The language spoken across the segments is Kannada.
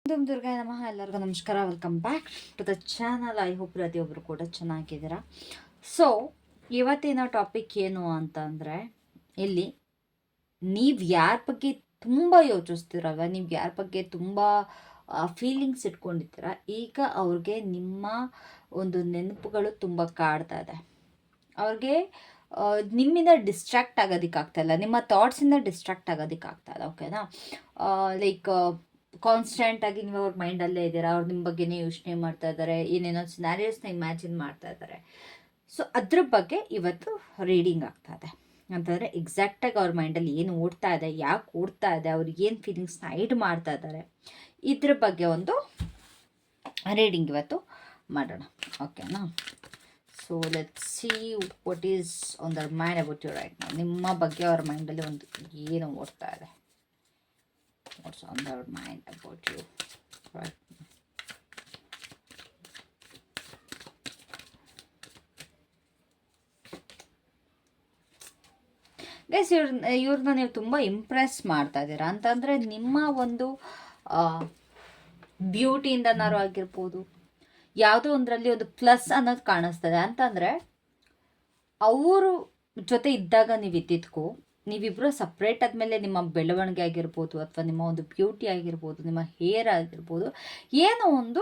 ದುರ್ಗಾಯ ನಮಃ. ಎಲ್ಲರಿಗೂ ನಮಸ್ಕಾರ. Welcome back to the channel. I hope ಪ್ರತಿಯೊಬ್ಬರು ಕೂಡ ಚೆನ್ನಾಗಿದ್ದೀರಾ. ಸೊ ಇವತ್ತಿನ ಟಾಪಿಕ್ ಏನು ಅಂತ ಅಂದರೆ, ಇಲ್ಲಿ ನೀವು ಯಾರ ಬಗ್ಗೆ ತುಂಬ ಯೋಚಿಸ್ತೀರಲ್ವ, ನೀವು ಯಾರ ಬಗ್ಗೆ ತುಂಬ ಫೀಲಿಂಗ್ಸ್ ಇಟ್ಕೊಂಡಿರ್ತೀರ, ಈಗ ಅವ್ರಿಗೆ ನಿಮ್ಮ ಒಂದು ನೆನಪುಗಳು ತುಂಬ ಕಾಡ್ತಾ ಇದೆ. ಅವ್ರಿಗೆ ನಿಮ್ಮಿಂದ ಡಿಸ್ಟ್ರಾಕ್ಟ್ ಆಗೋದಕ್ಕಾಗ್ತಾಯಿಲ್ಲ, ನಿಮ್ಮ ಥಾಟ್ಸಿಂದ ಡಿಸ್ಟ್ರಾಕ್ಟ್ ಆಗೋದಕ್ಕಾಗ್ತಾಯಿಲ್ಲ. ಓಕೆನಾ? ಲೈಕ್ ಕಾನ್ಸ್ಟೆಂಟಾಗಿ ನೀವು ಅವ್ರ ಮೈಂಡಲ್ಲೇ ಇದ್ದೀರಾ, ಅವ್ರು ನಿಮ್ಮ ಬಗ್ಗೆನೇ ಯೋಚನೆ ಮಾಡ್ತಾ ಇದ್ದಾರೆ, ಏನೇನೋ ಸಿನಾರಿಯೋಸ್ನ ಇಮ್ಯಾಜಿನ್ ಮಾಡ್ತಾ ಇದ್ದಾರೆ. ಸೊ ಅದ್ರ ಬಗ್ಗೆ ಇವತ್ತು ರೀಡಿಂಗ್ ಆಗ್ತಾಯಿದೆ. ಅಂತಂದರೆ ಎಕ್ಸಾಕ್ಟಾಗಿ ಅವ್ರ ಮೈಂಡಲ್ಲಿ ಏನು ಓಡ್ತಾ ಇದೆ, ಯಾಕೆ ಓಡ್ತಾ ಇದೆ, ಅವ್ರಿಗೆ ಏನು ಫೀಲಿಂಗ್ಸ್ನ ಹೈಡ್ ಮಾಡ್ತಾ ಇದ್ದಾರೆ, ಇದ್ರ ಬಗ್ಗೆ ಒಂದು ರೀಡಿಂಗ್ ಇವತ್ತು ಮಾಡೋಣ. ಓಕೆನಾ? So let's see what is on their mind about you right now. ನಿಮ್ಮ ಬಗ್ಗೆ ಅವ್ರ ಮೈಂಡಲ್ಲಿ ಒಂದು ಏನು ಓಡ್ತಾ ಇದೆ, what's on their mind about you right now. Guys, ಇವ್ರನ್ನ ನೀವು ತುಂಬ ಇಂಪ್ರೆಸ್ ಮಾಡ್ತಾ ಇದ್ದೀರಾ. ಅಂತಂದರೆ ನಿಮ್ಮ ಒಂದು ಬ್ಯೂಟಿಯಿಂದನಾರು ಆಗಿರ್ಬೋದು, ಯಾವುದೋ ಒಂದರಲ್ಲಿ ಒಂದು ಪ್ಲಸ್ ಅನ್ನೋದು ಕಾಣಿಸ್ತದೆ. ಅಂತಂದರೆ ಅವರು ಜೊತೆ ಇದ್ದಾಗ ನೀವು ಇದ್ದಿದ್ದಕ್ಕೂ, ನೀವಿಬ್ಬರು ಸಪ್ರೇಟ್ ಆದಮೇಲೆ ನಿಮ್ಮ ಬೆಳವಣಿಗೆ ಆಗಿರ್ಬೋದು, ಅಥವಾ ನಿಮ್ಮ ಒಂದು ಬ್ಯೂಟಿ ಆಗಿರ್ಬೋದು, ನಿಮ್ಮ ಹೇರ್ ಆಗಿರ್ಬೋದು, ಏನೋ ಒಂದು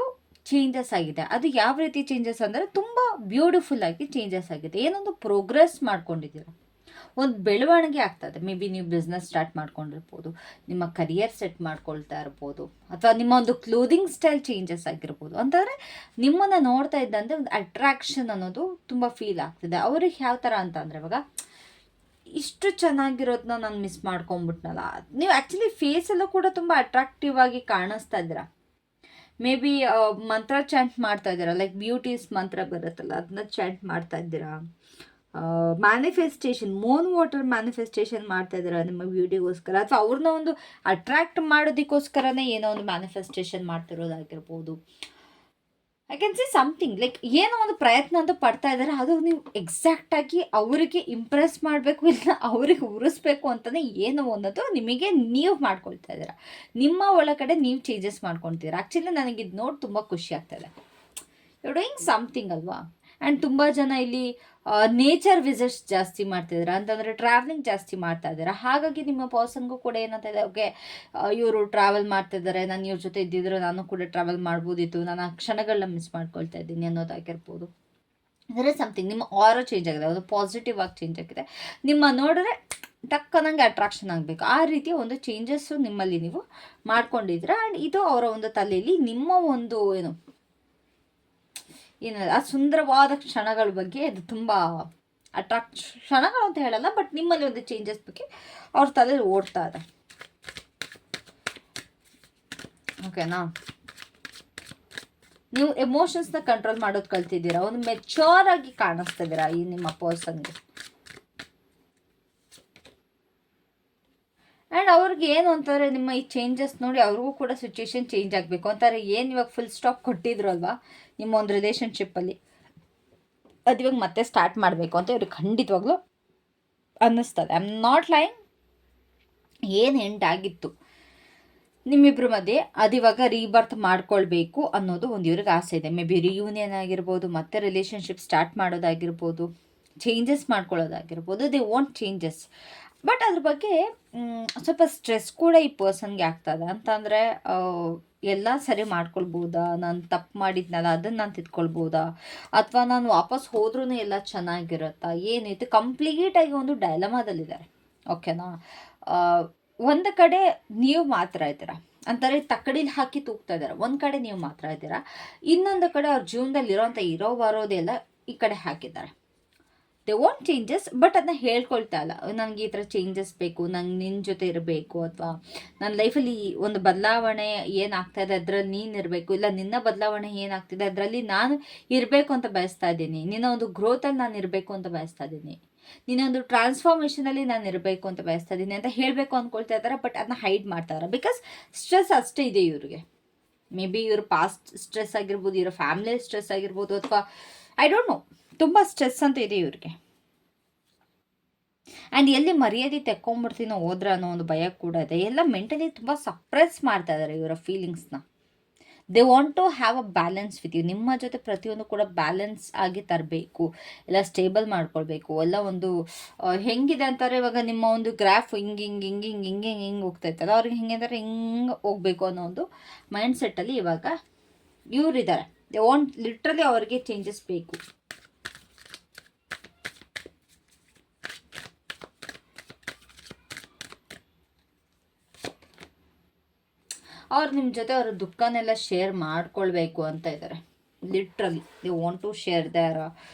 ಚೇಂಜಸ್ ಆಗಿದೆ. ಅದು ಯಾವ ರೀತಿ ಚೇಂಜಸ್ ಅಂದರೆ, ತುಂಬ ಬ್ಯೂಟಿಫುಲ್ ಆಗಿ ಚೇಂಜಸ್ ಆಗಿದೆ. ಏನೊಂದು ಪ್ರೋಗ್ರೆಸ್ ಮಾಡ್ಕೊಂಡಿದ್ದೀರ, ಒಂದು ಬೆಳವಣಿಗೆ ಆಗ್ತದೆ. ಮೇ ಬಿ ನೀವು ಬಿಸ್ನೆಸ್ ಸ್ಟಾರ್ಟ್ ಮಾಡ್ಕೊಂಡಿರ್ಬೋದು, ನಿಮ್ಮ ಕರಿಯರ್ ಸೆಟ್ ಮಾಡ್ಕೊಳ್ತಾ ಇರ್ಬೋದು, ಅಥವಾ ನಿಮ್ಮ ಒಂದು ಕ್ಲೋದಿಂಗ್ ಸ್ಟೈಲ್ ಚೇಂಜಸ್ ಆಗಿರ್ಬೋದು. ಅಂತಂದರೆ ನಿಮ್ಮನ್ನು ನೋಡ್ತಾ ಇದ್ದಂತೆ ಒಂದು ಅಟ್ರಾಕ್ಷನ್ ಅನ್ನೋದು ತುಂಬ ಫೀಲ್ ಆಗ್ತಿದೆ. ಅವ್ರಿಗೆ ಯಾವ ಥರ ಅಂತ ಅಂದರೆ, ಇವಾಗ ಇಷ್ಟು ಚೆನ್ನಾಗಿರೋದನ್ನ ನಾನು ಮಿಸ್ ಮಾಡ್ಕೊಂಬಿಟ್ನಲ್ಲ. ನೀವು ಆ್ಯಕ್ಚುಲಿ ಫೇಸಲ್ಲೂ ಕೂಡ ತುಂಬ ಅಟ್ರಾಕ್ಟಿವ್ ಆಗಿ ಕಾಣಿಸ್ತಾ ಇದ್ದೀರಾ. ಮೇ ಬಿ ಮಂತ್ರ ಚಾಂಟ್ ಮಾಡ್ತಾ ಇದ್ದೀರಾ, ಲೈಕ್ ಬ್ಯೂಟೀಸ್ ಮಂತ್ರ ಬರುತ್ತಲ್ಲ, ಅದನ್ನ ಚಾಂಟ್ ಮಾಡ್ತಾ ಇದ್ದೀರಾ. ಮ್ಯಾನಿಫೆಸ್ಟೇಷನ್, ಮೂನ್ ವಾಟರ್ ಮ್ಯಾನಿಫೆಸ್ಟೇಷನ್ ಮಾಡ್ತಾ ಇದ್ದೀರಾ ನಿಮ್ಮ ಬ್ಯೂಟಿಗೋಸ್ಕರ, ಅಥವಾ ಅವ್ರನ್ನ ಒಂದು ಅಟ್ರಾಕ್ಟ್ ಮಾಡೋದಕ್ಕೋಸ್ಕರನೇ ಏನೋ ಒಂದು ಮ್ಯಾನಿಫೆಸ್ಟೇಷನ್ ಮಾಡ್ತಿರೋದಾಗಿರ್ಬೋದು. I can see something, like ಏನೋ ಒಂದು ಪ್ರಯತ್ನ ಅಂತ ಪಡ್ತಾ ಇದ್ದಾರೆ. ಅದು ನೀವು ಎಕ್ಸಾಕ್ಟಾಗಿ ಅವರಿಗೆ ಇಂಪ್ರೆಸ್ ಮಾಡಬೇಕು, ಇಲ್ಲ ಅವರಿಗೆ ಉರಿಸ್ಬೇಕು ಅಂತಲೇ ಏನೋ ಅನ್ನೋದು ನಿಮಗೆ ನೀವು ಮಾಡ್ಕೊಳ್ತಾ ಇದ್ದೀರಾ. ನಿಮ್ಮ ಒಳಗಡೆ ನೀವು ಚೇಂಜಸ್ ಮಾಡ್ಕೊಳ್ತೀರಾ. ಆ್ಯಕ್ಚುಲಿ ನನಗಿದು ನೋಡಿ ತುಂಬ ಖುಷಿ ಆಗ್ತಾಯಿದೆ. ಯು ಡೂಯಿಂಗ್ ಸಮಥಿಂಗ್ ಅಲ್ವಾ. ಆ್ಯಂಡ್ ತುಂಬ ಜನ ಇಲ್ಲಿ ನೇಚರ್ ವಿಸಿಟ್ಸ್ ಜಾಸ್ತಿ ಮಾಡ್ತಿದ್ದೀರಾ, ಅಂತಂದರೆ ಟ್ರಾವೆಲಿಂಗ್ ಜಾಸ್ತಿ ಮಾಡ್ತಾ ಇದ್ದೀರಾ. ಹಾಗಾಗಿ ನಿಮ್ಮ ಪರ್ಸನ್ಗೂ ಕೂಡ ಏನಂತ ಇದೆ, ಓಕೆ ಇವರು ಟ್ರಾವೆಲ್ ಮಾಡ್ತಿದ್ದಾರೆ, ನಾನು ಇವ್ರ ಜೊತೆ ಇದ್ದಿದ್ರೆ ನಾನು ಕೂಡ ಟ್ರಾವೆಲ್ ಮಾಡ್ಬೋದಿತ್ತು, ನಾನು ಆ ಕ್ಷಣಗಳನ್ನ ಮಿಸ್ ಮಾಡ್ಕೊಳ್ತಾ ಇದ್ದೀನಿ ಅನ್ನೋದಾಗಿರ್ಬೋದು. ಅಂದರೆ ಸಮಥಿಂಗ್ ನಿಮ್ಮ ಆರೋ ಚೇಂಜ್ ಆಗಿದೆ, ಒಂದು ಪಾಸಿಟಿವ್ ಆಗಿ ಚೇಂಜ್ ಆಗಿದೆ. ನಿಮ್ಮ ನೋಡಿದ್ರೆ ಟಕ್ಕನಂಗೆ ಅಟ್ರಾಕ್ಷನ್ ಆಗಬೇಕು, ಆ ರೀತಿಯ ಒಂದು ಚೇಂಜಸ್ಸು ನಿಮ್ಮಲ್ಲಿ ನೀವು ಮಾಡ್ಕೊಂಡಿದ್ದೀರಾ. ಆ್ಯಂಡ್ ಇದು ಅವರ ಒಂದು ತಲೆಯಲ್ಲಿ ನಿಮ್ಮ ಒಂದು ಆ ಸುಂದರವಾದ ಕ್ಷಣಗಳ ಬಗ್ಗೆ ಅದು ತುಂಬ ಕ್ಷಣಗಳು ಅಂತ ಹೇಳಲ್ಲ, ಬಟ್ ನಿಮ್ಮಲ್ಲಿ ಒಂದು ಚೇಂಜಸ್ ಬಗ್ಗೆ ಅವ್ರ ತಲೆಯಲ್ಲಿ ಓಡ್ತಾ ಇದೆ. ಓಕೆನಾ? ನೀವು ಎಮೋಷನ್ಸ್ನ ಕಂಟ್ರೋಲ್ ಮಾಡೋದು ಕಲ್ತಿದ್ದೀರಾ, ಒಂದು ಮೆಚೂರ್ ಆಗಿ ಕಾಣಿಸ್ತಿದ್ದೀರಾ ಈ ನಿಮ್ಮ ಪರ್ಸನ್ಗೆ. ಆ್ಯಂಡ್ ಅವ್ರಿಗೆ ಏನು ಅಂತಾರೆ, ನಿಮ್ಮ ಈ ಚೇಂಜಸ್ ನೋಡಿ ಅವ್ರಿಗೂ ಕೂಡ ಸಿಚುವೇಶನ್ ಚೇಂಜ್ ಆಗಬೇಕು ಅಂತಾರೆ. ಏನು ಇವಾಗ ಫುಲ್ ಸ್ಟಾಪ್ ಕೊಟ್ಟಿದ್ರು ಅಲ್ವಾ ನಿಮ್ಮ ಒಂದು ರಿಲೇಷನ್ಶಿಪ್ಪಲ್ಲಿ, ಅದು ಇವಾಗ ಮತ್ತೆ ಸ್ಟಾರ್ಟ್ ಮಾಡಬೇಕು ಅಂತ ಇವ್ರಿಗೆ ಖಂಡಿತವಾಗ್ಲೂ ಅನ್ನಿಸ್ತದೆ. I am not lying. ಏನು ಎಂಡ್ ಆಗಿತ್ತು ನಿಮ್ಮಿಬ್ಬರ ಮಧ್ಯೆ, ಅದು ಇವಾಗ ರೀಬರ್ತ್ ಮಾಡ್ಕೊಳ್ಬೇಕು ಅನ್ನೋದು ಒಂದು ಇವ್ರಿಗೆ ಆಸೆ ಇದೆ. ಮೇ ಬಿ ರಿಯೂನಿಯನ್ ಆಗಿರ್ಬೋದು, ಮತ್ತೆ ರಿಲೇಷನ್ಶಿಪ್ ಸ್ಟಾರ್ಟ್ ಮಾಡೋದಾಗಿರ್ಬೋದು, ಚೇಂಜಸ್ ಮಾಡ್ಕೊಳ್ಳೋದಾಗಿರ್ಬೋದು. ದೇ ವಾಂಟ್ ಚೇಂಜಸ್, ಬಟ್ ಅದ್ರ ಬಗ್ಗೆ ಸ್ವಲ್ಪ ಸ್ಟ್ರೆಸ್ ಕೂಡ ಈ ಪರ್ಸನ್ಗೆ ಆಗ್ತದೆ. ಅಂತಂದರೆ ಎಲ್ಲ ಸರಿ ಮಾಡ್ಕೊಳ್ಬೋದಾ, ನಾನು ತಪ್ಪು ಮಾಡಿದ್ನಲ್ಲ ಅದನ್ನು ನಾನು ತಿದ್ಕೊಳ್ಬೋದಾ, ಅಥವಾ ನಾನು ವಾಪಸ್ ಹೋದ್ರೂ ಎಲ್ಲ ಚೆನ್ನಾಗಿರುತ್ತಾ, ಏನೈತೆ ಕಂಪ್ಲೀಟಾಗಿ ಒಂದು ಡೈಲಮಾದಲ್ಲಿದ್ದಾರೆ. ಓಕೆನಾ? ಒಂದು ಕಡೆ ನೀವು ಮಾತ್ರ ಇದ್ದೀರಾ, ಅಂತಾರೆ ತಕ್ಕಡಿಲಿ ಹಾಕಿ ತೂಗ್ತಾ ಇದ್ದಾರೆ. ಒಂದು ಕಡೆ ನೀವು ಮಾತ್ರ ಇದ್ದೀರಾ, ಇನ್ನೊಂದು ಕಡೆ ಅವ್ರ ಜೀವನದಲ್ಲಿ ಇರೋ ಬರೋದೆಲ್ಲ ಈ ಕಡೆ ಹಾಕಿದ್ದಾರೆ. ದೇ ವಾಂಟ್ ಚೇಂಜಸ್, ಬಟ್ ಅದನ್ನ ಹೇಳ್ಕೊಳ್ತಾ ಇಲ್ಲ. ನನಗೆ ಈ ಥರ ಚೇಂಜಸ್ ಬೇಕು, ನಂಗೆ ನಿನ್ನ ಜೊತೆ ಇರಬೇಕು, ಅಥವಾ ನನ್ನ ಲೈಫಲ್ಲಿ ಒಂದು ಬದಲಾವಣೆ ಏನಾಗ್ತಾಯಿದೆ ಅದರಲ್ಲಿ ನೀನು ಇರಬೇಕು, ಇಲ್ಲ ನಿನ್ನ ಬದಲಾವಣೆ ಏನಾಗ್ತಿದೆ ಅದರಲ್ಲಿ ನಾನು ಇರಬೇಕು ಅಂತ ಬಯಸ್ತಾ ಇದ್ದೀನಿ, ನಿನ್ನ ಒಂದು ಗ್ರೋತಲ್ಲಿ ನಾನು ಇರಬೇಕು ಅಂತ ಬಯಸ್ತಾ ಇದ್ದೀನಿ, ನಿನ್ನ ಒಂದು ಟ್ರಾನ್ಸ್ಫಾರ್ಮೇಷನಲ್ಲಿ ನಾನು ಇರಬೇಕು ಅಂತ ಬಯಸ್ತಾ ಇದ್ದೀನಿ ಅಂತ ಹೇಳಬೇಕು ಅಂದ್ಕೊಳ್ತಾ ಇದ್ದಾರೆ. ಬಟ್ ಅದನ್ನ ಹೈಡ್ ಮಾಡ್ತಾ ಇದ್ದಾರೆ, ಬಿಕಾಸ್ ಸ್ಟ್ರೆಸ್ ಅಷ್ಟೇ ಇದೆ ಇವ್ರಿಗೆ. ಮೇ ಬಿ ಇವ್ರ ಪಾಸ್ಟ್ ಸ್ಟ್ರೆಸ್ ಆಗಿರ್ಬೋದು, ಇವರ ಫ್ಯಾಮಿಲಿ ಸ್ಟ್ರೆಸ್ ಆಗಿರ್ಬೋದು, ಅಥವಾ ಐ ಡೋಂಟ್ ನೋ, ತುಂಬ ಸ್ಟ್ರೆಸ್ ಅಂತ ಇದೆ ಇವ್ರಿಗೆ. ಆ್ಯಂಡ್ ಎಲ್ಲಿ ಮರ್ಯಾದೆ ತೆಕ್ಕೊಂಬಿಡ್ತೀನೋ ಹೋದ್ರೆ ಅನ್ನೋ ಒಂದು ಭಯ ಕೂಡ ಇದೆ. ಎಲ್ಲ ಮೆಂಟಲಿ ತುಂಬ ಸಪ್ರೆಸ್ ಮಾಡ್ತಾ ಇದ್ದಾರೆ ಇವರ ಫೀಲಿಂಗ್ಸ್ನ. They want to have a balance with you. ನಿಮ್ಮ ಜೊತೆ ಪ್ರತಿಯೊಂದು ಕೂಡ ಬ್ಯಾಲೆನ್ಸ್ ಆಗಿ ತರಬೇಕು, ಎಲ್ಲ ಸ್ಟೇಬಲ್ ಮಾಡ್ಕೊಳ್ಬೇಕು. ಎಲ್ಲ ಒಂದು ಹೆಂಗಿದೆ ಅಂತಾರೆ, ಇವಾಗ ನಿಮ್ಮ ಒಂದು ಗ್ರಾಫ್ ಹಿಂಗೆ ಹಿಂಗೆ ಹಿಂಗೆ ಹಿಂಗೆ ಹಿಂಗೆ ಹಿಂಗೆ ಹಿಂಗೆ ಹೋಗ್ತಾಯಿತ್ತಲ್ಲ, ಅವ್ರಿಗೆ ಹೆಂಗೆ ಅಂದರೆ ಹಿಂಗೆ ಹೋಗ್ಬೇಕು ಅನ್ನೋ ಒಂದು ಮೈಂಡ್ ಸೆಟ್ಟಲ್ಲಿ ಇವಾಗ ಇವರಿದ್ದಾರೆ. ದೇ ವಾಂಟ್ ಲಿಟ್ರಲಿ ಅವ್ರಿಗೆ ಚೇಂಜಸ್ ಬೇಕು. ಅವ್ರು ನಿಮ್ಮ ಜೊತೆ ಅವರ ದುಃಖನೆಲ್ಲ ಶೇರ್ ಮಾಡ್ಕೊಳ್ಬೇಕು ಅಂತ ಇದ್ದಾರೆ. Literally they want to share their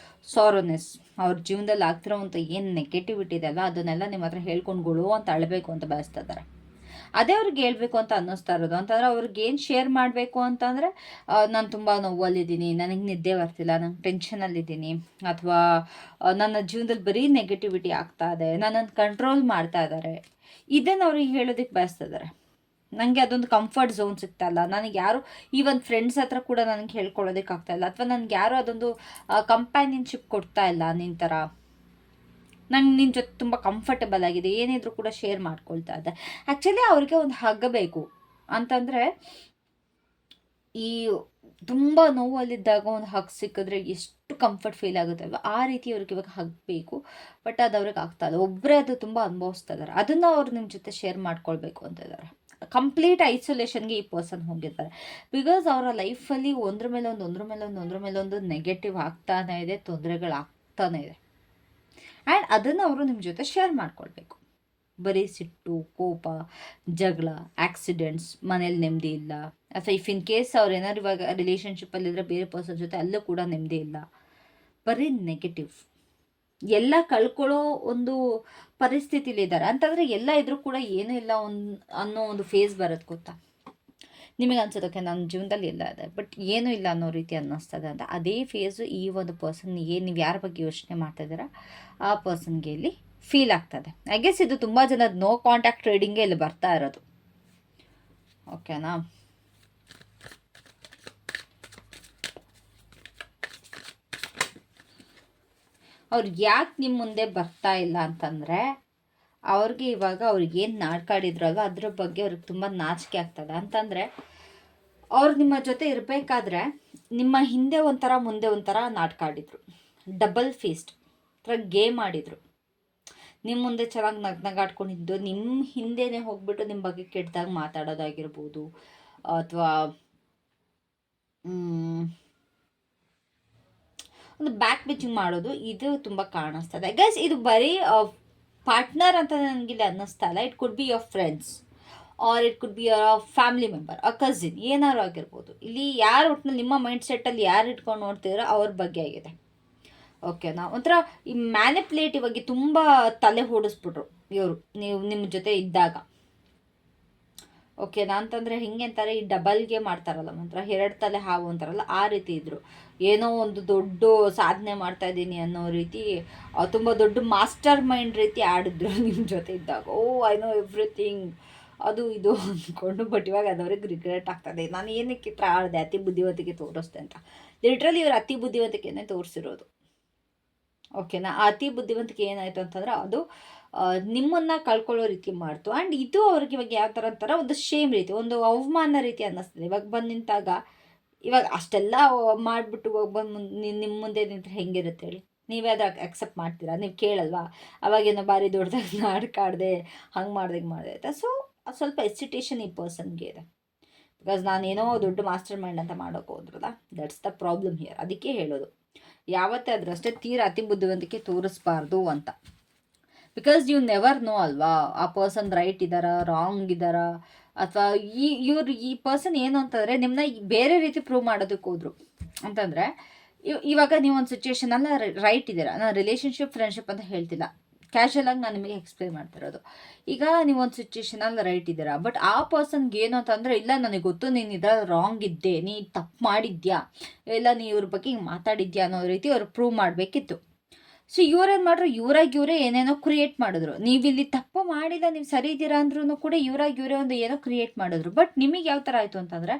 sorrowness. ಅವ್ರ ಜೀವನದಲ್ಲಿ ಆಗ್ತಿರೋವಂಥ ಏನು ನೆಗೆಟಿವಿಟಿ ಇದೆ ಅಲ್ಲ, ಅದನ್ನೆಲ್ಲ ನಿಮ್ಮ ಹತ್ರ ಹೇಳ್ಕೊಂಡು ಗುಳು ಅಂತ ಅಳಬೇಕು ಅಂತ ಬಯಸ್ತಾ ಇದ್ದಾರೆ. ಅದೇ ಅವ್ರಿಗೆ ಹೇಳ್ಬೇಕು ಅಂತ ಅನ್ನಿಸ್ತಾ ಇರೋದು. ಅಂತಂದರೆ ಅವ್ರಿಗೆ ಏನು ಶೇರ್ ಮಾಡಬೇಕು ಅಂತಂದರೆ, ನಾನು ತುಂಬ ನೋವಲ್ಲಿದ್ದೀನಿ, ನನಗೆ ನಿದ್ದೆ ಬರ್ತಿಲ್ಲ, ನಂಗೆ ಟೆನ್ಷನಲ್ಲಿದ್ದೀನಿ, ಅಥವಾ ನನ್ನ ಜೀವನದಲ್ಲಿ ಬರೀ ನೆಗೆಟಿವಿಟಿ ಆಗ್ತಾ ಇದೆ, ನನ್ನನ್ನು ಕಂಟ್ರೋಲ್ ಮಾಡ್ತಾ ಇದ್ದಾರೆ, ಇದನ್ನು ಅವ್ರಿಗೆ ಹೇಳೋದಕ್ಕೆ ಬಯಸ್ತಾ ಇದ್ದಾರೆ. ನನಗೆ ಅದೊಂದು ಕಂಫರ್ಟ್ ಝೋನ್ ಸಿಗ್ತಾಯಿಲ್ಲ, ನನಗೆ ಯಾರು ಈವನ್ ಫ್ರೆಂಡ್ಸ್ ಹತ್ರ ಕೂಡ ನನಗೆ ಹೇಳ್ಕೊಳ್ಳೋದಕ್ಕೆ ಆಗ್ತಾಯಿಲ್ಲ, ಅಥವಾ ನನಗೆ ಯಾರು ಅದೊಂದು ಕಂಪ್ಯಾನಿಯನ್ಶಿಪ್ ಕೊಡ್ತಾ ಇಲ್ಲ ನಿನ್ನ ಥರ, ನಂಗೆ ನಿನ್ನ ಜೊತೆ ತುಂಬ ಕಂಫರ್ಟಬಲ್ ಆಗಿದೆ, ಏನಿದ್ರು ಕೂಡ ಶೇರ್ ಮಾಡ್ಕೊಳ್ತಾ ಇದ್ದೆ. ಆ್ಯಕ್ಚುಲಿ ಅವ್ರಿಗೆ ಒಂದು ಹಗ್ಗ ಬೇಕು ಅಂತಂದರೆ, ಈ ತುಂಬ ನೋವಲ್ಲಿದ್ದಾಗ ಒಂದು ಹಗ್ ಸಿಕ್ಕಿದ್ರೆ ಎಷ್ಟು ಕಂಫರ್ಟ್ ಫೀಲ್ ಆಗುತ್ತೆ ಅಲ್ವ, ಆ ರೀತಿ ಅವ್ರಿಗೆ ಇವಾಗ ಹಗ್ ಬೇಕು. ಬಟ್ ಅದು ಅವ್ರಿಗೆ ಆಗ್ತಾ ಇಲ್ಲ, ಒಬ್ಬರೇ ಅದು ತುಂಬ ಅನುಭವಿಸ್ತಾ ಇದ್ದಾರೆ. ಅದನ್ನು ಅವ್ರು ನಿಮ್ಮ ಜೊತೆ ಶೇರ್ ಮಾಡ್ಕೊಳ್ಬೇಕು ಅಂತ ಇದ್ದಾರೆ. ಕಂಪ್ಲೀಟ್ ಐಸೋಲೇಷನ್ಗೆ ಈ ಪರ್ಸನ್ ಹೋಗಿದ್ದಾರೆ. ಬಿಕಾಸ್ ಅವರ ಲೈಫಲ್ಲಿ ಒಂದ್ರ ಮೇಲೆ ಒಂದು ನೆಗೆಟಿವ್ ಆಗ್ತಾನೇ ಇದೆ, ತೊಂದರೆಗಳಾಗ್ತಾನೇ ಇದೆ. ಆ್ಯಂಡ್ ಅದನ್ನು ಅವರು ನಿಮ್ಮ ಜೊತೆ ಶೇರ್ ಮಾಡ್ಕೊಳ್ಬೇಕು. ಬರೀ ಸಿಟ್ಟು, ಕೋಪ, ಜಗಳ, ಆಕ್ಸಿಡೆಂಟ್ಸ್, ಮನೇಲಿ ನೆಮ್ಮದಿ ಇಲ್ಲ, ಅಥವಾ ಇಫ್ ಇನ್ ಕೇಸ್ ಅವ್ರು ಏನಾದ್ರು ಇವಾಗ ರಿಲೇಷನ್ಶಿಪ್ಪಲ್ಲಿದ್ದರೆ ಬೇರೆ ಪರ್ಸನ್ ಜೊತೆ ಅಲ್ಲೂ ಕೂಡ ನೆಮ್ಮದಿ ಇಲ್ಲ, ಬರೀ ನೆಗೆಟಿವ್, ಎಲ್ಲ ಕಳ್ಕೊಳ್ಳೋ ಒಂದು ಪರಿಸ್ಥಿತಿಲಿದ್ದಾರೆ. ಅಂತಂದರೆ ಎಲ್ಲ ಇದ್ರೂ ಕೂಡ ಏನೂ ಇಲ್ಲ ಅನ್ನೋ ಒಂದು ಫೇಸ್ ಬರೋದು ಗೊತ್ತಾ ನಿಮಗೆ ಅನ್ಸೋದಕ್ಕೆ, ನನ್ನ ಜೀವನದಲ್ಲಿ ಎಲ್ಲ ಇದೆ ಬಟ್ ಏನೂ ಇಲ್ಲ ಅನ್ನೋ ರೀತಿ ಅನ್ನಿಸ್ತದೆ ಅಂತ. ಅದೇ ಫೇಸು ಈ ಒಂದು ಪರ್ಸನ್ ನೀವು ಯಾರ ಬಗ್ಗೆ ಯೋಚನೆ ಮಾಡ್ತಾ ಇದ್ದೀರಾ ಆ ಪರ್ಸನ್ಗೆ ಇಲ್ಲಿ ಫೀಲ್ ಆಗ್ತದೆ. ಐ ಗೆಸ್ ಇದು ತುಂಬ ಜನದ ನೋ ಕಾಂಟ್ಯಾಕ್ಟ್ ಟ್ರೇಡಿಂಗೇ ಇಲ್ಲಿ ಬರ್ತಾ ಇರೋದು. ಓಕೆನಾ? ಅವ್ರು ಯಾಕೆ ನಿಮ್ಮ ಮುಂದೆ ಬರ್ತಾ ಇಲ್ಲ ಅಂತಂದರೆ, ಅವ್ರಿಗೆ ಇವಾಗ ಅವ್ರಿಗೇನು ನಾಡ್ಕಾಡಿದ್ರಲ್ವ ಅದ್ರ ಬಗ್ಗೆ ಅವ್ರಿಗೆ ತುಂಬ ನಾಚಿಕೆ ಆಗ್ತದೆ. ಅಂತಂದರೆ ಅವ್ರು ನಿಮ್ಮ ಜೊತೆ ಇರಬೇಕಾದ್ರೆ ನಿಮ್ಮ ಹಿಂದೆ ಒಂಥರ ಮುಂದೆ ಒಂಥರ ನಾಟ್ಕಾಡಿದ್ರು, ಡಬಲ್ ಫೇಸ್ಡ್ ಥರ ಗೇಮ್ ಆಡಿದರು. ನಿಮ್ಮ ಮುಂದೆ ಚೆನ್ನಾಗಿ ನಗಾಡ್ಕೊಂಡಿದ್ದು, ನಿಮ್ಮ ಹಿಂದೆನೇ ಹೋಗ್ಬಿಟ್ಟು ನಿಮ್ಮ ಬಗ್ಗೆ ಕೆಟ್ಟದಾಗ ಮಾತಾಡೋದಾಗಿರ್ಬೋದು, ಅಥವಾ ಒಂದು ಬ್ಯಾಕ್ ಬಿಚಿಂಗ್ ಮಾಡೋದು, ಇದು ತುಂಬ ಕಾಣಿಸ್ತದೆ. ಗೈಸ್ ಇದು ಬರೀ ಪಾರ್ಟ್ನರ್ ಅಂತ ನನಗಿಲ್ಲಿ ಅನ್ನಿಸ್ತಾ ಇಲ್ಲ. It could be your friends or it could be your family member, a cousin, ಏನಾದ್ರು ಆಗಿರ್ಬೋದು. ಇಲ್ಲಿ ಯಾರು ಒಟ್ಟಿನಲ್ಲಿ ನಿಮ್ಮ ಮೈಂಡ್ ಸೆಟ್ಟಲ್ಲಿ ಯಾರು ಇಟ್ಕೊಂಡು ನೋಡ್ತಿದ್ದೀರೋ ಅವ್ರ ಬಗ್ಗೆ ಆಗಿದೆ. ಓಕೆನಾ? ಒಂಥರ ಈ ಮ್ಯಾನಿಪ್ಯುಲೇಟಿವ್ ಆಗಿ ತುಂಬ ತಲೆ ಹೊಡಿಸ್ಬಿಟ್ರು ಇವರು ನೀವು ನಿಮ್ಮ ಜೊತೆ ಇದ್ದಾಗ. ಓಕೆನಾ? ಅಂತಂದರೆ ಹಿಂಗೆ ಅಂತಾರೆ, ಈ ಡಬಲ್ಗೆ ಮಾಡ್ತಾರಲ್ಲ, ಒಂಥರ ಎರಡು ತಲೆ ಹಾವು ಅಂತಾರಲ್ಲ, ಆ ರೀತಿ ಇದ್ದರು. ಏನೋ ಒಂದು ದೊಡ್ಡ ಸಾಧನೆ ಮಾಡ್ತಾ ಇದ್ದೀನಿ ಅನ್ನೋ ರೀತಿ, ತುಂಬ ದೊಡ್ಡ ಮಾಸ್ಟರ್ ಮೈಂಡ್ ರೀತಿ ಆಡಿದ್ರು ನಿಮ್ಮ ಜೊತೆ ಇದ್ದಾಗ. ಓ ಐ ನೋ ಎವ್ರಿಥಿಂಗ್, ಅದು ಇದು ಅಂದ್ಕೊಂಡು. ಬಟ್ ಇವಾಗ ಅದವ್ರಿಗೆ ರಿಗ್ರೆಟ್ ಆಗ್ತದೆ, ನಾನು ಏನಕ್ಕೆ ಆಡಿದೆ, ಅತಿ ಬುದ್ಧಿವಂತಿಕೆ ತೋರಿಸ್ದೆ ಅಂತ. ಲಿಟ್ರಲಿ ಇವರು ಅತಿ ಬುದ್ಧಿವಂತಿಕೆನೇ ತೋರಿಸಿರೋದು. ಓಕೆನಾ? ಆ ಅತಿ ಬುದ್ಧಿವಂತಿಕೆ ಏನಾಯಿತು ಅಂತಂದರೆ ಅದು ನಿಮ್ಮನ್ನು ಕಳ್ಕೊಳ್ಳೋ ರೀತಿ ಮಾಡ್ತು. ಆ್ಯಂಡ್ ಇದು ಅವ್ರಿಗೆ ಇವಾಗ ಯಾವ ಥರ ಅಂತಾರೆ, ಒಂದು ಶೇಮ್ ರೀತಿ, ಒಂದು ಅವಮಾನ ರೀತಿ ಅನ್ನಿಸ್ತದೆ. ಇವಾಗ ಬಂದು ನಿಂತಾಗ, ಇವಾಗ ಅಷ್ಟೆಲ್ಲ ಮಾಡಿಬಿಟ್ಟು ಹೋಗಿ ಬಂದು ನಿಮ್ಮ ಮುಂದೆ ನಿಂತರೆ ಹೆಂಗಿರುತ್ತೆ ಹೇಳಿ? ನೀವೇ ಅದು ಅಕ್ಸೆಪ್ಟ್ ಮಾಡ್ತೀರಾ? ನೀವು ಕೇಳಲ್ವಾ? ಅವಾಗೇನೋ ಭಾರಿ ದೊಡ್ಡದಾಗಿ ನಾಡ್ಕಾಡ್ದೆ, ಹಂಗೆ ಮಾಡ್ದೆ ಹಿಂಗೆ ಮಾಡಿದೆ ಅಂತ. ಸೊ ಸ್ವಲ್ಪ ಎಸಿಟೇಷನ್ ಈ ಪರ್ಸನ್ಗೆ ಇದೆ. ಬಿಕಾಸ್ ನಾನೇನೋ ದೊಡ್ಡ ಮಾಸ್ಟರ್ ಮೈಂಡ್ ಅಂತ ಮಾಡೋಕೆ ಹೋದ್ರಲ್ಲ, ದಟ್ಸ್ ದ ಪ್ರಾಬ್ಲಮ್ ಹಿಯರ್. ಅದಕ್ಕೆ ಹೇಳೋದು, ಯಾವತ್ತೇ ಆದರೂ ಅಷ್ಟೇ ತೀರಾ ಅತಿ ಬುದ್ಧಿವಂತಿಕೆ ತೋರಿಸ್ಬಾರ್ದು ಅಂತ. ಬಿಕಾಸ್ ಯು ನೆವರ್ ನೋ ಅಲ್ವಾ, ಆ ಪರ್ಸನ್ ರೈಟ್ ಇದ್ದಾರಾ, ರಾಂಗ್ ಇದ್ದಾರಾ, ಅಥವಾ ಈ ಪರ್ಸನ್ ಏನು ಅಂತಂದರೆ ನಿಮ್ಮನ್ನ ಬೇರೆ ರೀತಿ ಪ್ರೂವ್ ಮಾಡೋದಕ್ಕೆ ಹೋದ್ರು. ಅಂತಂದರೆ ಇವಾಗ ನೀವು ಒಂದು ಸಿಚುವೇಶನಲ್ಲ ರೈಟ್ ಇದ್ದೀರಾ. ನಾನು ರಿಲೇಷನ್ಶಿಪ್, ಫ್ರೆಂಡ್ಶಿಪ್ ಅಂತ ಹೇಳ್ತಿಲ್ಲ, ಕ್ಯಾಶುಯಲಾಗಿ ನಾನು ನಿಮಗೆ ಎಕ್ಸ್ಪ್ಲೇನ್ ಮಾಡ್ತಿರೋದು. ಈಗ ನೀವೊಂದು ಸಿಚುವೇಶನಲ್ಲಿ ರೈಟ್ ಇದ್ದೀರಾ, ಬಟ್ ಆ ಪರ್ಸನ್ಗೆ ಏನು ಅಂತಂದರೆ, ಇಲ್ಲ ನನಗೆ ಗೊತ್ತು ನೀನು ಇದ್ರಲ್ಲಿ ರಾಂಗ್ ಇದ್ದೆ, ನೀ ತಪ್ಪು ಮಾಡಿದ್ಯಾ, ಇಲ್ಲ ನೀ ಇವ್ರ ಬಗ್ಗೆ ಹಿಂಗೆ ಮಾತಾಡಿದ್ಯಾ ಅನ್ನೋ ರೀತಿ ಅವ್ರು ಪ್ರೂವ್ ಮಾಡಬೇಕಿತ್ತು. ಸೊ ಇವ್ರೇನು ಮಾಡ್ರು, ಇವರೇ ಏನೇನೋ ಕ್ರಿಯೇಟ್ ಮಾಡಿದ್ರು. ನೀವಿಲ್ಲಿ ತಪ್ಪು ಮಾಡಿಲ್ಲ, ನೀವು ಸರಿ ಇದ್ದೀರಾ ಅಂದ್ರೂ ಕೂಡ ಇವರೇ ಒಂದು ಏನೋ ಕ್ರಿಯೇಟ್ ಮಾಡಿದ್ರು. ಬಟ್ ನಿಮಗೆ ಯಾವ ಥರ ಆಯಿತು ಅಂತಂದರೆ,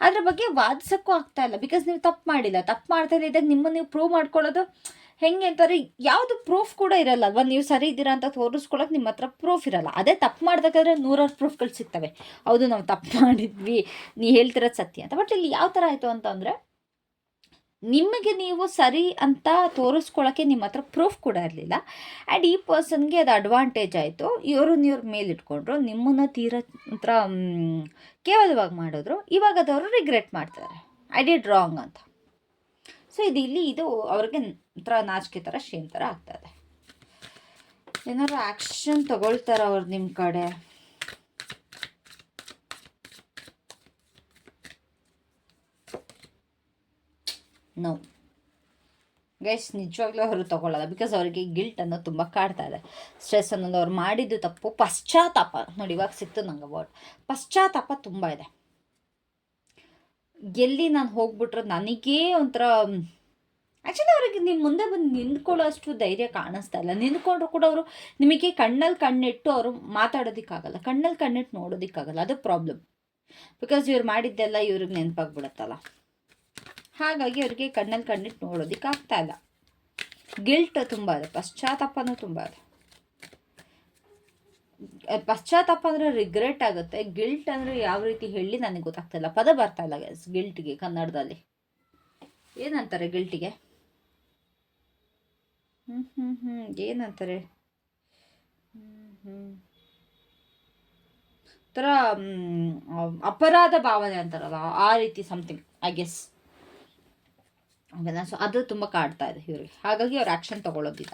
ಅದ್ರ ಬಗ್ಗೆ ವಾದಿಸೋಕ್ಕೂ ಆಗ್ತಾ ಇಲ್ಲ. ಬಿಕಾಸ್ ನೀವು ತಪ್ಪು ಮಾಡಿಲ್ಲ, ತಪ್ಪು ಮಾಡ್ತಾ ಇದ್ದಾಗ ನಿಮ್ಮನ್ನು ನೀವು ಪ್ರೂವ್ ಮಾಡ್ಕೊಳ್ಳೋದು ಹೆಂಗೆ ಅಂತಾರೆ, ಯಾವುದು ಪ್ರೂಫ್ ಕೂಡ ಇರಲ್ಲ ಅಲ್ವಾ, ನೀವು ಸರಿ ಇದ್ದೀರಾ ಅಂತ ತೋರಿಸ್ಕೊಳಕ್ಕೆ ನಿಮ್ಮ ಹತ್ರ ಪ್ರೂಫ್ ಇರಲ್ಲ. ಅದೇ ತಪ್ಪು ಮಾಡ್ಬೇಕಾದ್ರೆ 100 ಪ್ರೂಫ್ಗಳು ಸಿಗ್ತವೆ, ಹೌದು ನಾವು ತಪ್ಪು ಮಾಡಿದ್ವಿ, ನೀ ಹೇಳ್ತಿರೋದು ಸತ್ಯ ಅಂತ. ಬಟ್ ಇಲ್ಲಿ ಯಾವ ಥರ ಆಯಿತು ಅಂತಂದರೆ, ನಿಮಗೆ ನೀವು ಸರಿ ಅಂತ ತೋರಿಸ್ಕೊಳ್ಳೋಕ್ಕೆ ನಿಮ್ಮ ಹತ್ರ ಪ್ರೂಫ್ ಕೂಡ ಇರಲಿಲ್ಲ. ಆ್ಯಂಡ್ ಈ ಪರ್ಸನ್ಗೆ ಅದು ಅಡ್ವಾಂಟೇಜ್ ಆಯಿತು. ಇವ್ರ ಮೇಲಿಟ್ಕೊಂಡ್ರು, ನಿಮ್ಮನ್ನು ತೀರ ಹತ್ರ ಕೇವಲವಾಗಿ ಮಾಡಿದ್ರು. ಇವಾಗ ಅದವರು ರಿಗ್ರೆಟ್ ಮಾಡ್ತಾರೆ, ಐ ಡಿಡ್ ರಾಂಗ್ ಅಂತ. ಸೊ ಇದು ಅವ್ರಿಗೆ ಒಂಥರ ನಾಚಿಕೆ ಥರ, ಶೇಮ್ ಥರ ಆಗ್ತದೆ. ಏನಾದ್ರು ಆ್ಯಕ್ಷನ್ ತಗೊಳ್ತಾರ ಅವ್ರು ನಿಮ್ಮ ಕಡೆ? ನೋ ಗೈಸ್, ನಿಜವಾಗ್ಲೂ ಅವರು ತಗೊಳ್ಳಲ್ಲ. ಬಿಕಾಸ್ ಅವರಿಗೆ ಗಿಲ್ಟ್ ಅನ್ನೋದು ತುಂಬ ಕಾಡ್ತಾ ಇದೆ. ಸ್ಟ್ರೆಸ್ ಅನ್ನೋದು ಅವ್ರು ಮಾಡಿದ್ದು ತಪ್ಪು, ಪಶ್ಚಾತ್ತಾಪ ನೋಡಿ, ಇವಾಗ ಸಿಕ್ತು ನಂಗೆ ವರ್ಡ್, ಪಶ್ಚಾತ್ತಾಪ ತುಂಬ ಇದೆ. ಎಲ್ಲಿ ನಾನು ಹೋಗ್ಬಿಟ್ರೆ ನನಗೇ ಒಂಥರ, ಆ್ಯಕ್ಚುಲಿ ಅವರಿಗೆ ನಿಮ್ಮ ಮುಂದೆ ಬಂದು ನಿಂತ್ಕೊಳ್ಳೋ ಅಷ್ಟು ಧೈರ್ಯ ಕಾಣಿಸ್ತಾ ಇಲ್ಲ. ನಿಂತ್ಕೊಂಡ್ರು ಕೂಡ ಅವರು ನಿಮಗೆ ಕಣ್ಣಲ್ಲಿ ಕಣ್ಣಿಟ್ಟು ಅವರು ಮಾತಾಡೋದಕ್ಕಾಗಲ್ಲ, ಕಣ್ಣಲ್ಲಿ ಕಣ್ಣಿಟ್ಟು ನೋಡೋದಕ್ಕಾಗಲ್ಲ. ಅದು ಪ್ರಾಬ್ಲಮ್. ಬಿಕಾಸ್ ಇವ್ರು ಮಾಡಿದ್ದೆಲ್ಲ ಇವ್ರಿಗೆ ನೆನಪಾಗ್ಬಿಡತ್ತಲ್ಲ, ಹಾಗಾಗಿ ಅವ್ರಿಗೆ ಕಣ್ಣಲ್ಲಿ ಕಣ್ಣಿಟ್ಟು ನೋಡೋದಕ್ಕಾಗ್ತಾ ಇಲ್ಲ. ಗಿಲ್ಟ್ ತುಂಬ ಇದೆ, ಪಶ್ಚಾತ್ತಾಪನೂ ತುಂಬ ಇದೆ. ಪಶ್ಚಾತ್ತಾಪ ಅಂದರೆ ರಿಗ್ರೆಟ್ ಆಗುತ್ತೆ, ಗಿಲ್ಟ್ ಅಂದರೆ ಯಾವ ರೀತಿ ಹೇಳಿ ನನಗೆ ಗೊತ್ತಾಗ್ತಾಯಿಲ್ಲ, ಪದ ಬರ್ತಾ ಇಲ್ಲ ಗೈಸ್. ಗಿಲ್ಟ್ಗೆ ಕನ್ನಡದಲ್ಲಿ ಏನಂತಾರೆ? ಗಿಲ್ಟಿಗೆ ಏನಂತಾರೆ? ಥರ ಅಪರಾಧ ಭಾವನೆ ಅಂತಾರಲ್ಲ, ಆ ರೀತಿ ಸಮಥಿಂಗ್ ಐ ಗೆಸ್. ಓಕೆನಾ? ಸೊ ಅದು ತುಂಬ ಕಾಡ್ತಾ ಇದೆ ಇವ್ರಿಗೆ, ಹಾಗಾಗಿ ಅವ್ರು ಆ್ಯಕ್ಷನ್ ತೊಗೊಳ್ಳೋದಿಲ್ಲ.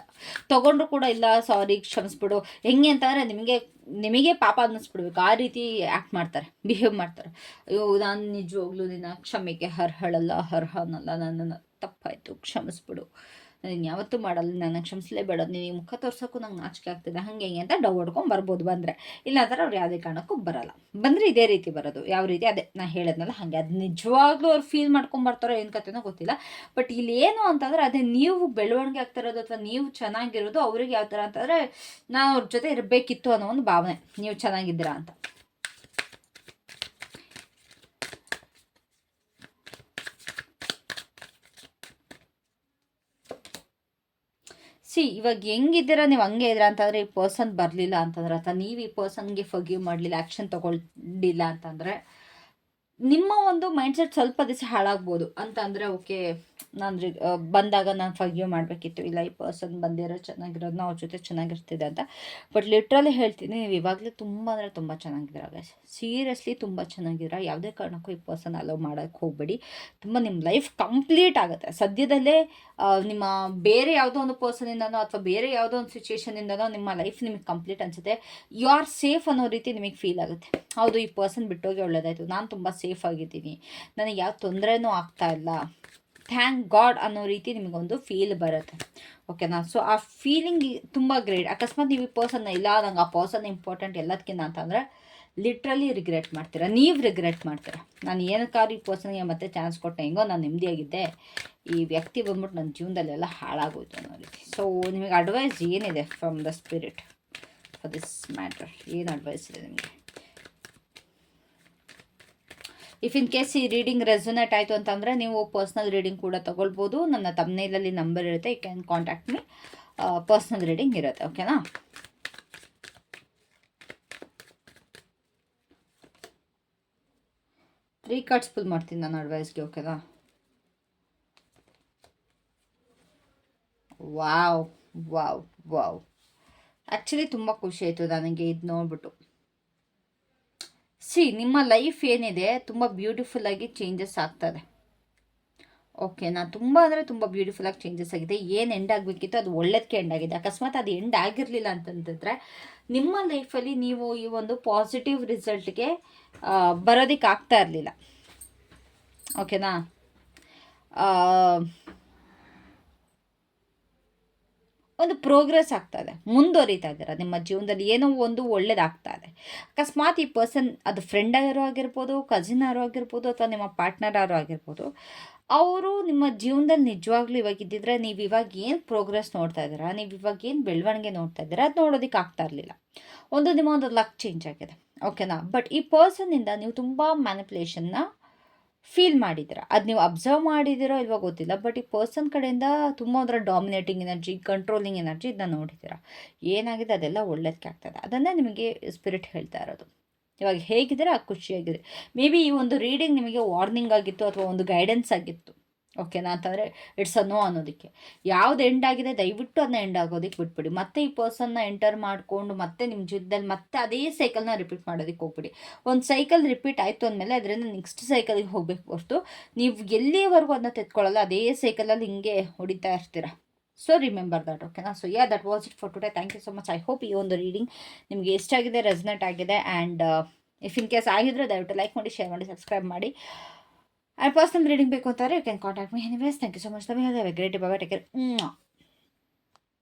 ತೊಗೊಂಡ್ರು ಕೂಡ ಇಲ್ಲ, ಸಾರಿ ಕ್ಷಮಿಸ್ಬಿಡು, ಹೆಂಗೆ ಅಂತಂದರೆ ನಿಮಗೆ ಪಾಪ ಅನ್ನಿಸ್ಬಿಡ್ಬೇಕು, ಆ ರೀತಿ ಆ್ಯಕ್ಟ್ ಮಾಡ್ತಾರೆ, ಬಿಹೇವ್ ಮಾಡ್ತಾರೆ. ಅಯ್ಯೋ ನಾನು ನಿಜವಾಗ್ಲೂ ನಿನ್ನ ಕ್ಷಮೆಗೆ ಅರ್ಹನಲ್ಲ, ನನ್ನನ್ನು ತಪ್ಪಾಯಿತು, ಕ್ಷಮಿಸ್ಬಿಡು, ನಾನು ಯಾವತ್ತೂ ಮಾಡಲ್ಲ, ನನ್ನ ಕ್ಷಮಿಸಲೇಬೇಡ, ನೀನು ಮುಖ ತೋರ್ಸೋಕ್ಕೂ ನಂಗೆ ನಾಚಿಕೆ ಆಗ್ತಿದೆ, ಹಾಗೆ ಹಿಂಗೆ ಅಂತ ಡವ್ ಹೊಡ್ಕೊಂಡು ಬರ್ಬೋದು ಬಂದರೆ. ಇಲ್ಲಾಂದ್ರೆ ಅವ್ರು ಯಾವುದೇ ಕಾರಣಕ್ಕೂ ಬರಲ್ಲ. ಬಂದರೆ ಇದೇ ರೀತಿ ಬರೋದು. ಯಾವ ರೀತಿ? ಅದೇ ನಾನು ಹೇಳಿದ್ನಲ್ಲ ಹಾಗೆ. ಅದು ನಿಜವಾಗ್ಲೂ ಅವ್ರು ಫೀಲ್ ಮಾಡ್ಕೊಂಬರ್ತಾರೋ ಏನು ಕತೆನೋ ಗೊತ್ತಿಲ್ಲ. ಬಟ್ ಇಲ್ಲಿ ಏನು ಅಂತಂದರೆ, ಅದೇ ನೀವು ಬೆಳವಣಿಗೆ ಆಗ್ತಿರೋದು ಅಥವಾ ನೀವು ಚೆನ್ನಾಗಿರೋದು ಅವ್ರಿಗೆ ಯಾವ ಥರ ಅಂತಂದರೆ, ನಾನು ಅವ್ರ ಜೊತೆ ಇರಬೇಕಿತ್ತು ಅನ್ನೋ ಒಂದು ಭಾವನೆ, ನೀವು ಚೆನ್ನಾಗಿದ್ದೀರಾ ಅಂತ. ಇವಾಗ ಹೆಂಗಿದ್ದೀರಾ ನೀವು, ಹಂಗೆ ಇದ್ದೀರಾ ಅಂತಂದರೆ, ಈ ಪರ್ಸನ್ ಬರಲಿಲ್ಲ ಅಂತಂದ್ರೆ, ಅಥವಾ ನೀವು ಈ ಪರ್ಸನ್ಗೆ ಫರ್ಗಿವ್ ಮಾಡಲಿಲ್ಲ, ಆ್ಯಕ್ಷನ್ ತೊಗೊಳ್ಳಿಲ್ಲ ಅಂತಂದರೆ, ನಿಮ್ಮ ಒಂದು ಮೈಂಡ್ಸೆಟ್ ಸ್ವಲ್ಪ ದಿವಸ ಹಾಳಾಗ್ಬೋದು. ಅಂತಂದರೆ ಓಕೆ, ನಾನು ಬಂದಾಗ ನಾನು ಫರ್ಗಿವ್ ಮಾಡಬೇಕಿತ್ತು, ಇಲ್ಲ ಈ ಪರ್ಸನ್ ಬಂದಿರೋ ಚೆನ್ನಾಗಿರೋದನ್ನ ಅವ್ರ ಜೊತೆ ಚೆನ್ನಾಗಿರ್ತಿದೆ ಅಂತ. ಬಟ್ ಲಿಟ್ರಲಿ ಹೇಳ್ತೀನಿ, ನೀವು ಇವಾಗಲೇ ತುಂಬ ಅಂದರೆ ತುಂಬ ಚೆನ್ನಾಗಿದ್ದೀರ ಗೈಸ್, ಸೀರಿಯಸ್ಲಿ ತುಂಬ ಚೆನ್ನಾಗಿದ್ದೀರ. ಯಾವುದೇ ಕಾರಣಕ್ಕೂ ಈ ಪರ್ಸನ್ ಅಲೋ ಮಾಡೋಕ್ಕೆ ಹೋಗಬೇಡಿ. ತುಂಬ ನಿಮ್ಮ ಲೈಫ್ ಕಂಪ್ಲೀಟ್ ಆಗುತ್ತೆ ಸದ್ಯದಲ್ಲೇ. ನಿಮ್ಮ ಬೇರೆ ಯಾವುದೋ ಒಂದು ಪರ್ಸನಿಂದನೋ ಅಥವಾ ಬೇರೆ ಯಾವುದೋ ಒಂದು ಸಿಚುವೇಶನಿಂದನೋ ನಿಮ್ಮ ಲೈಫ್ ನಿಮಗೆ ಕಂಪ್ಲೀಟ್ ಅನಿಸುತ್ತೆ. ಯು ಆರ್ ಸೇಫ್ ಅನ್ನೋ ರೀತಿ ನಿಮಗೆ ಫೀಲ್ ಆಗುತ್ತೆ. ಹೌದು, ಈ ಪರ್ಸನ್ ಬಿಟ್ಟೋಗಿ ಒಳ್ಳೆಯದಾಯಿತು, ನಾನು ತುಂಬ ಸೇಫ್ ಆಗಿದ್ದೀನಿ, ನನಗೆ ಯಾವ ತೊಂದರೆನೂ ಆಗ್ತಾ ಇಲ್ಲ, ಥ್ಯಾಂಕ್ ಗಾಡ್ ಅನ್ನೋ ರೀತಿ ನಿಮಗೊಂದು ಫೀಲ್ ಬರುತ್ತೆ. ಓಕೆನಾ? ಸೊ ಆ ಫೀಲಿಂಗ್ ತುಂಬ ಗ್ರೇಟ್. ಅಕಸ್ಮಾತ್ ನೀವು ಈ ಪರ್ಸನ್ನ ಇಲ್ಲ, ನಂಗೆ ಆ ಪರ್ಸನ್ ಇಂಪಾರ್ಟೆಂಟ್ ಎಲ್ಲದಕ್ಕಿಂತ ಅಂತಂದರೆ, ಲಿಟ್ರಲಿ ರಿಗ್ರೆಟ್ ಮಾಡ್ತೀರಾ, ನೀವು ರಿಗ್ರೆಟ್ ಮಾಡ್ತೀರಾ. ನಾನು ಏನಕ್ಕಾದ್ರೂ ಈ ಪರ್ಸನ್ಗೆ ಮತ್ತೆ ಚಾನ್ಸ್ ಕೊಟ್ಟೆ, ಹೆಂಗೋ ನಾನು ನೆಮ್ಮದಿಯಾಗಿದ್ದೆ, ಈ ವ್ಯಕ್ತಿ ಬಂದ್ಬಿಟ್ಟು ನನ್ನ ಜೀವನದಲ್ಲೆಲ್ಲ ಹಾಳಾಗೋಯ್ತು ಅನ್ನೋ ರೀತಿ. ಸೊ ನಿಮಗೆ ಅಡ್ವೈಸ್ ಏನಿದೆ from the spirit for this matter? ಏನು ಅಡ್ವೈಸ್ ಇದೆ ನಿಮಗೆ? ಇಫ್ ಇನ್ ಕೇಸ್ ಈ ರೀಡಿಂಗ್ ರೆಸೊನೇಟ್ ಆಯಿತು ಅಂತಂದರೆ, ನೀವು ಪರ್ಸ್ನಲ್ ರೀಡಿಂಗ್ ಕೂಡ ತೊಗೊಳ್ಬೋದು. ನನ್ನ ತಮ್ನೇಲಲ್ಲಿ ನಂಬರ್ ಇರುತ್ತೆ, you can contact me. Personal reading ಇರುತ್ತೆ. ಓಕೆನಾ? 3 ಕಾರ್ಡ್ಸ್ ಫುಲ್ ಮಾಡ್ತೀನಿ ನಾನು ಅಡ್ವೈಸ್ಗೆ. ಓಕೆನಾ? ವಾವ್ ವಾವ್ ವಾವ್, ಆ್ಯಕ್ಚುಲಿ ತುಂಬ ಖುಷಿ ಆಯಿತು ನನಗೆ ಇದು ನೋಡ್ಬಿಟ್ಟು. ನಿಮ್ಮ ಲೈಫ್ ಏನಿದೆ ತುಂಬ ಬ್ಯೂಟಿಫುಲ್ಲಾಗಿ ಚೇಂಜಸ್ ಆಗ್ತದೆ. ಓಕೆನಾ? ತುಂಬ ಅಂದರೆ ತುಂಬ ಬ್ಯೂಟಿಫುಲ್ಲಾಗಿ ಚೇಂಜಸ್ ಆಗಿದೆ. ಏನು ಎಂಡ್ ಆಗಬೇಕಿತ್ತು ಅದು ಒಳ್ಳೇದಕ್ಕೆ ಎಂಡ್ ಆಗಿದೆ. ಅಕಸ್ಮಾತ್ ಅದು ಎಂಡ್ ಆಗಿರಲಿಲ್ಲ ಅಂತಂತಂದರೆ, ನಿಮ್ಮ ಲೈಫಲ್ಲಿ ನೀವು ಈ ಒಂದು ಪಾಸಿಟಿವ್ ರಿಸಲ್ಟ್ಗೆ ಬರೋದಕ್ಕೆ ಆಗ್ತಾ ಇರಲಿಲ್ಲ. ಓಕೆನಾ? ಒಂದು ಪ್ರೋಗ್ರೆಸ್ ಆಗ್ತಾ ಇದೆ, ಮುಂದುವರಿತಾ ಇದ್ದೀರಾ ನಿಮ್ಮ ಜೀವನದಲ್ಲಿ, ಏನೋ ಒಂದು ಒಳ್ಳೇದಾಗ್ತಾ ಇದೆ. ಅಕಸ್ಮಾತ್ ಈ ಪರ್ಸನ್ ಅದು ಫ್ರೆಂಡ್ ಯಾರೋ ಆಗಿರ್ಬೋದು, ಕಸಿನ್ ಯಾರೋ ಆಗಿರ್ಬೋದು, ಅಥವಾ ನಿಮ್ಮ ಪಾರ್ಟ್ನರ್ ಯಾರೋ ಆಗಿರ್ಬೋದು, ಅವರು ನಿಮ್ಮ ಜೀವನದಲ್ಲಿ ನಿಜವಾಗ್ಲೂ ಇವಾಗಿದ್ದಿದ್ರೆ, ನೀವು ಇವಾಗ ಏನು ಪ್ರೋಗ್ರೆಸ್ ನೋಡ್ತಾ ಇದ್ದೀರಾ, ನೀವು ಇವಾಗ ಏನು ಬೆಳವಣಿಗೆ ನೋಡ್ತಾ ಇದ್ದೀರಾ, ಅದು ನೋಡೋದಕ್ಕೆ ಆಗ್ತಾ ಇರಲಿಲ್ಲ. ನಿಮ್ಮ ಒಂದು ಲಕ್ ಚೇಂಜ್ ಆಗಿದೆ. ಓಕೆನಾ? ಬಟ್ ಈ ಪರ್ಸನ್ನಿಂದ ನೀವು ತುಂಬ ಮ್ಯಾನಿಪುಲೇಷನ್ನ ಫೀಲ್ ಮಾಡಿದ್ದೀರಾ. ಅದು ನೀವು ಅಬ್ಸರ್ವ್ ಮಾಡಿದ್ದೀರೋ ಇಲ್ವೋ ಗೊತ್ತಿಲ್ಲ. ಬಟ್ ಈ ಪರ್ಸನ್ ಕಡೆಯಿಂದ ತುಂಬ ಒಂಥರ ಡಾಮಿನೇಟಿಂಗ್ ಎನರ್ಜಿ, ಕಂಟ್ರೋಲಿಂಗ್ ಎನರ್ಜಿ ಇದನ್ನ ನೋಡಿದ್ದೀರಾ. ಏನಾಗಿದೆ ಅದೆಲ್ಲ ಒಳ್ಳೇದಕ್ಕೆ ಆಗ್ತದೆ. ಅದನ್ನೇ ನಿಮಗೆ ಸ್ಪಿರಿಟ್ ಹೇಳ್ತಾ ಇರೋದು. ಇವಾಗ ಹೇಗಿದ್ದೀರಾ ಖುಷಿಯಾಗಿದೆ. ಮೇ ಬಿ ಈ ಒಂದು ರೀಡಿಂಗ್ ನಿಮಗೆ ವಾರ್ನಿಂಗ್ ಆಗಿತ್ತು ಅಥವಾ ಒಂದು ಗೈಡೆನ್ಸ್ ಆಗಿತ್ತು. ಓಕೆನಾ ಅಂತಂದರೆ ಇಟ್ಸ್ ಅ ನೋ ಅನ್ನೋದಕ್ಕೆ. ಯಾವ್ದು ಎಂಡ್ ಆಗಿದೆ ದಯವಿಟ್ಟು ಅದನ್ನ ಎಂಡ್ ಆಗೋದಕ್ಕೆ ಬಿಟ್ಬಿಡಿ. ಮತ್ತೆ ಈ ಪರ್ಸನ್ನ ಎಂಟರ್ ಮಾಡಿಕೊಂಡು ಮತ್ತೆ ನಿಮ್ಮ ಜೀವಿತದಲ್ಲಿ ಮತ್ತೆ ಅದೇ ಸೈಕಲ್ನ ರಿಪೀಟ್ ಮಾಡೋದಕ್ಕೆ ಹೋಗ್ಬಿಡಿ. ಒಂದು ಸೈಕಲ್ ರಿಪೀಟ್ ಆಯಿತು ಅಂದಮೇಲೆ ಅದರಿಂದ ನೆಕ್ಸ್ಟ್ ಸೈಕಲ್ಗೆ ಹೋಗಬೇಕು ಹೊರತು ನೀವು ಎಲ್ಲಿವರೆಗೂ ಅದನ್ನ ತೆತ್ಕೊಳ್ಳಲ್ಲ, ಅದೇ ಸೈಕಲಲ್ಲಿ ಹಿಂಗೆ ಹೊಡಿತಾ ಇರ್ತೀರ. So remember that. ಓಕೆನಾ. So that was it for today. Thank you so much. I hope ಈ ಒಂದು ರೀಡಿಂಗ್ ನಿಮಗೆ ಎಷ್ಟಾಗಿದೆ, ರೆಸನೇಟ್ ಆಗಿದೆ. ಆ್ಯಂಡ್ ಇಫ್ ಇನ್ ಕೇಸ್ ಆಗಿದ್ರೆ ದಯವಿಟ್ಟು ಲೈಕ್ ಮಾಡಿ, ಶೇರ್ ಮಾಡಿ, ಸಬ್ಸ್ಕ್ರೈಬ್ ಮಾಡಿ. ಪರ್ಸನಲ್ ರೀಡಿಂಗ್ ಬೇಕು ಅಂತಾರೆ you can contact me anyways. Thank you so much. Have a great day. Bye bye. Take care.